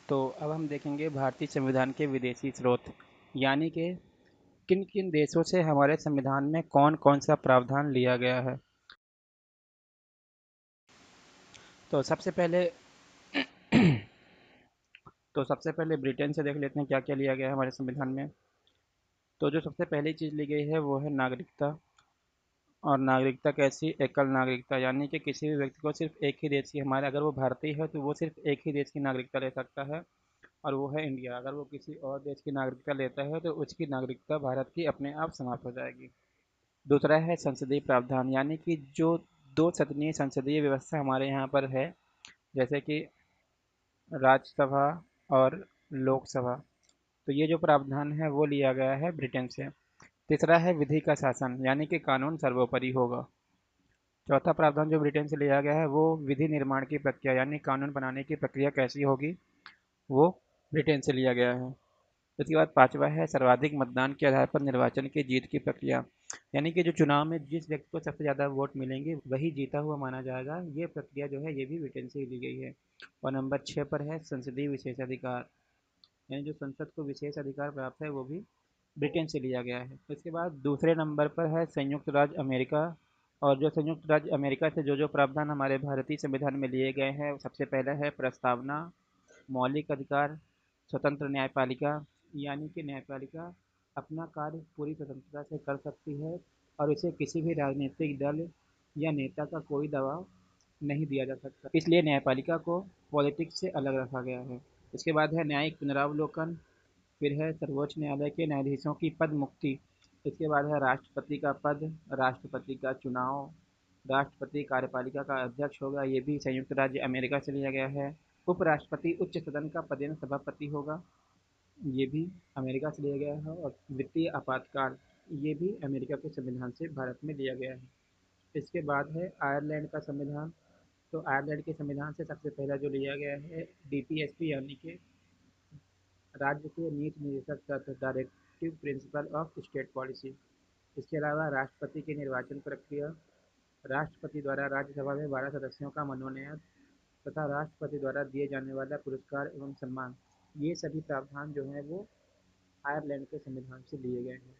तो अब हम देखेंगे भारतीय संविधान के विदेशी स्रोत, यानी कि किन किन देशों से हमारे संविधान में कौन कौन सा प्रावधान लिया गया है। तो सबसे पहले ब्रिटेन से देख लेते हैं क्या क्या लिया गया है हमारे संविधान में। तो जो सबसे पहली चीज़ ली गई है वो है नागरिकता। और नागरिकता कैसी? एकल नागरिकता, यानी कि किसी भी व्यक्ति को सिर्फ एक ही देश की, हमारे अगर वो भारतीय है तो वो सिर्फ एक ही देश की नागरिकता ले सकता है, और वो है इंडिया। अगर वो किसी और देश की नागरिकता लेता है तो उसकी नागरिकता भारत की अपने आप समाप्त हो जाएगी। दूसरा है संसदीय प्रावधान, यानी कि जो दो सदनीय संसदीय व्यवस्था हमारे यहाँ पर है, जैसे कि राज्यसभा और लोकसभा, तो ये जो प्रावधान है वो लिया गया है ब्रिटेन से। तीसरा है विधि का शासन, यानी कि कानून सर्वोपरि होगा। चौथा प्रावधान जो ब्रिटेन से लिया गया है वो विधि निर्माण की प्रक्रिया, यानी कानून बनाने की प्रक्रिया कैसी होगी, वो ब्रिटेन से लिया गया है। उसके बाद पांचवा है सर्वाधिक मतदान के आधार पर निर्वाचन की जीत की प्रक्रिया, यानी कि जो चुनाव में जिस व्यक्ति को सबसे ज़्यादा वोट मिलेंगे वही जीता हुआ माना जाएगा। ये प्रक्रिया जो है ये भी ब्रिटेन से ही ली गई है। और नंबर 6 पर है संसदीय विशेषाधिकार, यानी जो संसद को विशेष अधिकार प्राप्त है वो भी ब्रिटेन से लिया गया है। इसके बाद दूसरे नंबर पर है संयुक्त राज्य अमेरिका। और जो संयुक्त राज्य अमेरिका से जो जो प्रावधान हमारे भारतीय संविधान में लिए गए हैं, सबसे पहला है प्रस्तावना, मौलिक अधिकार, स्वतंत्र न्यायपालिका, यानी कि न्यायपालिका अपना कार्य पूरी स्वतंत्रता से कर सकती है और इसे किसी भी राजनीतिक दल या नेता का कोई दबाव नहीं दिया जा सकता, इसलिए न्यायपालिका को पॉलिटिक्स से अलग रखा गया है। इसके बाद है न्यायिक पुनरावलोकन, फिर है सर्वोच्च न्यायालय के न्यायाधीशों की पद मुक्ति। इसके बाद है राष्ट्रपति का पद, राष्ट्रपति का चुनाव, राष्ट्रपति कार्यपालिका का अध्यक्ष होगा, ये भी संयुक्त राज्य अमेरिका से लिया गया है। उपराष्ट्रपति उच्च सदन का पदेन सभापति होगा, ये भी अमेरिका से लिया गया है। और वित्तीय आपातकाल, ये भी अमेरिका के संविधान से भारत में लिया गया है। इसके बाद है आयरलैंड का संविधान। तो आयरलैंड के संविधान से सबसे पहला जो लिया गया है डीपीएसपी, यानी कि राज्य के नीति निर्देशक तत्व, directive principle of state policy. इसके अलावा राष्ट्रपति की निर्वाचन प्रक्रिया, राष्ट्रपति द्वारा राज्यसभा में 12 सदस्यों का मनोनयन तथा राष्ट्रपति द्वारा दिए जाने वाला पुरस्कार एवं सम्मान, ये सभी प्रावधान जो हैं वो आयरलैंड के संविधान से लिए गए हैं।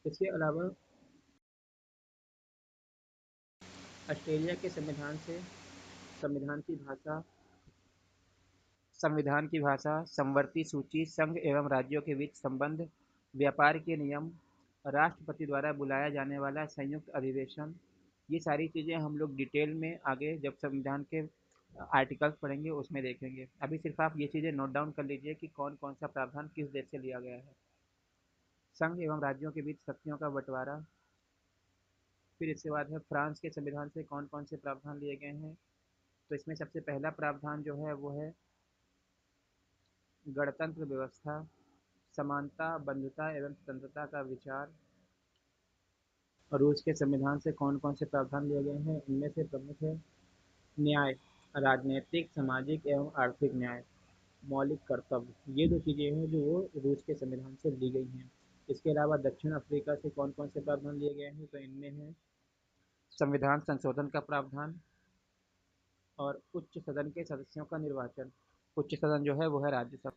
इसके अलावा ऑस्ट्रेलिया के संविधान की भाषा समवर्ती सूची, संघ एवं राज्यों के बीच संबंध, व्यापार के नियम, राष्ट्रपति द्वारा बुलाया जाने वाला संयुक्त अधिवेशन, ये सारी चीज़ें हम लोग डिटेल में आगे जब संविधान के आर्टिकल्स पढ़ेंगे उसमें देखेंगे। अभी सिर्फ आप ये चीज़ें नोट डाउन कर लीजिए कि कौन कौन सा प्रावधान किस देश से लिया गया है। संघ एवं राज्यों के बीच शक्तियों का बंटवारा, फिर इसके बाद है फ्रांस के संविधान से कौन कौन से प्रावधान लिए गए हैं। तो इसमें सबसे पहला प्रावधान जो है वो है गणतंत्र व्यवस्था, समानता, बंधुता एवं स्वतंत्रता का विचार। और रूस के संविधान से कौन कौन से प्रावधान लिए गए हैं, इनमें से प्रमुख है न्याय, राजनीतिक, सामाजिक एवं आर्थिक न्याय, मौलिक कर्तव्य, ये दो चीज़ें हैं जो वो रूस के संविधान से ली गई हैं। इसके अलावा दक्षिण अफ्रीका से कौन कौन से प्रावधान लिए गए हैं, तो इनमें है संविधान संशोधन का प्रावधान और उच्च सदन के सदस्यों का निर्वाचन। उच्च सदन जो है वो है राज्यसभा।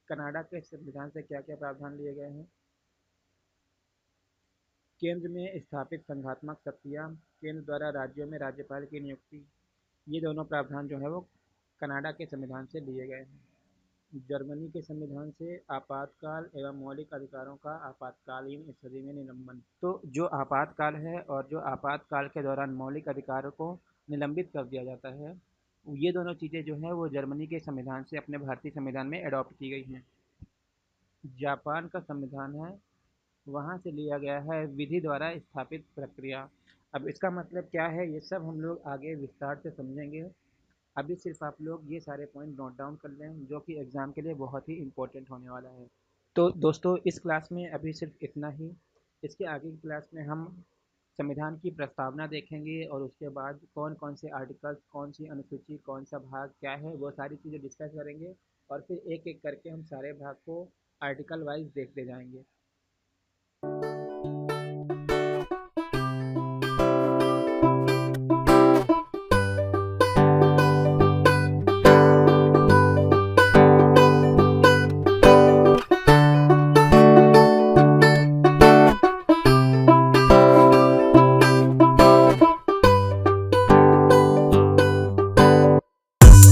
कनाडा के संविधान से क्या क्या प्रावधान लिए गए हैं, केंद्र में स्थापित संघात्मक शक्तियाँ, केंद्र द्वारा राज्यों में राज्यपाल की नियुक्ति, ये दोनों प्रावधान जो है वो कनाडा के संविधान से लिए गए हैं। जर्मनी के संविधान से आपातकाल एवं मौलिक अधिकारों का आपातकालीन स्थिति में निलंबन। तो जो आपातकाल है और जो आपातकाल के दौरान मौलिक अधिकारों को निलंबित कर दिया जाता है, ये दोनों चीज़ें जो हैं वो जर्मनी के संविधान से अपने भारतीय संविधान में अडॉप्ट की गई हैं। जापान का संविधान है, वहाँ से लिया गया है विधि द्वारा स्थापित प्रक्रिया। अब इसका मतलब क्या है ये सब हम लोग आगे विस्तार से समझेंगे। अभी सिर्फ आप लोग ये सारे पॉइंट नोट डाउन कर लें जो कि एग्ज़ाम के लिए बहुत ही इम्पोर्टेंट होने वाला है। तो दोस्तों इस क्लास में अभी सिर्फ इतना ही। इसके आगे की क्लास में हम संविधान की प्रस्तावना देखेंगे और उसके बाद कौन कौन से आर्टिकल्स, कौन सी अनुसूची, कौन सा भाग क्या है, वो सारी चीज़ें डिस्कस करेंगे। और फिर एक एक करके हम सारे भाग को आर्टिकल वाइज देखते जाएंगे।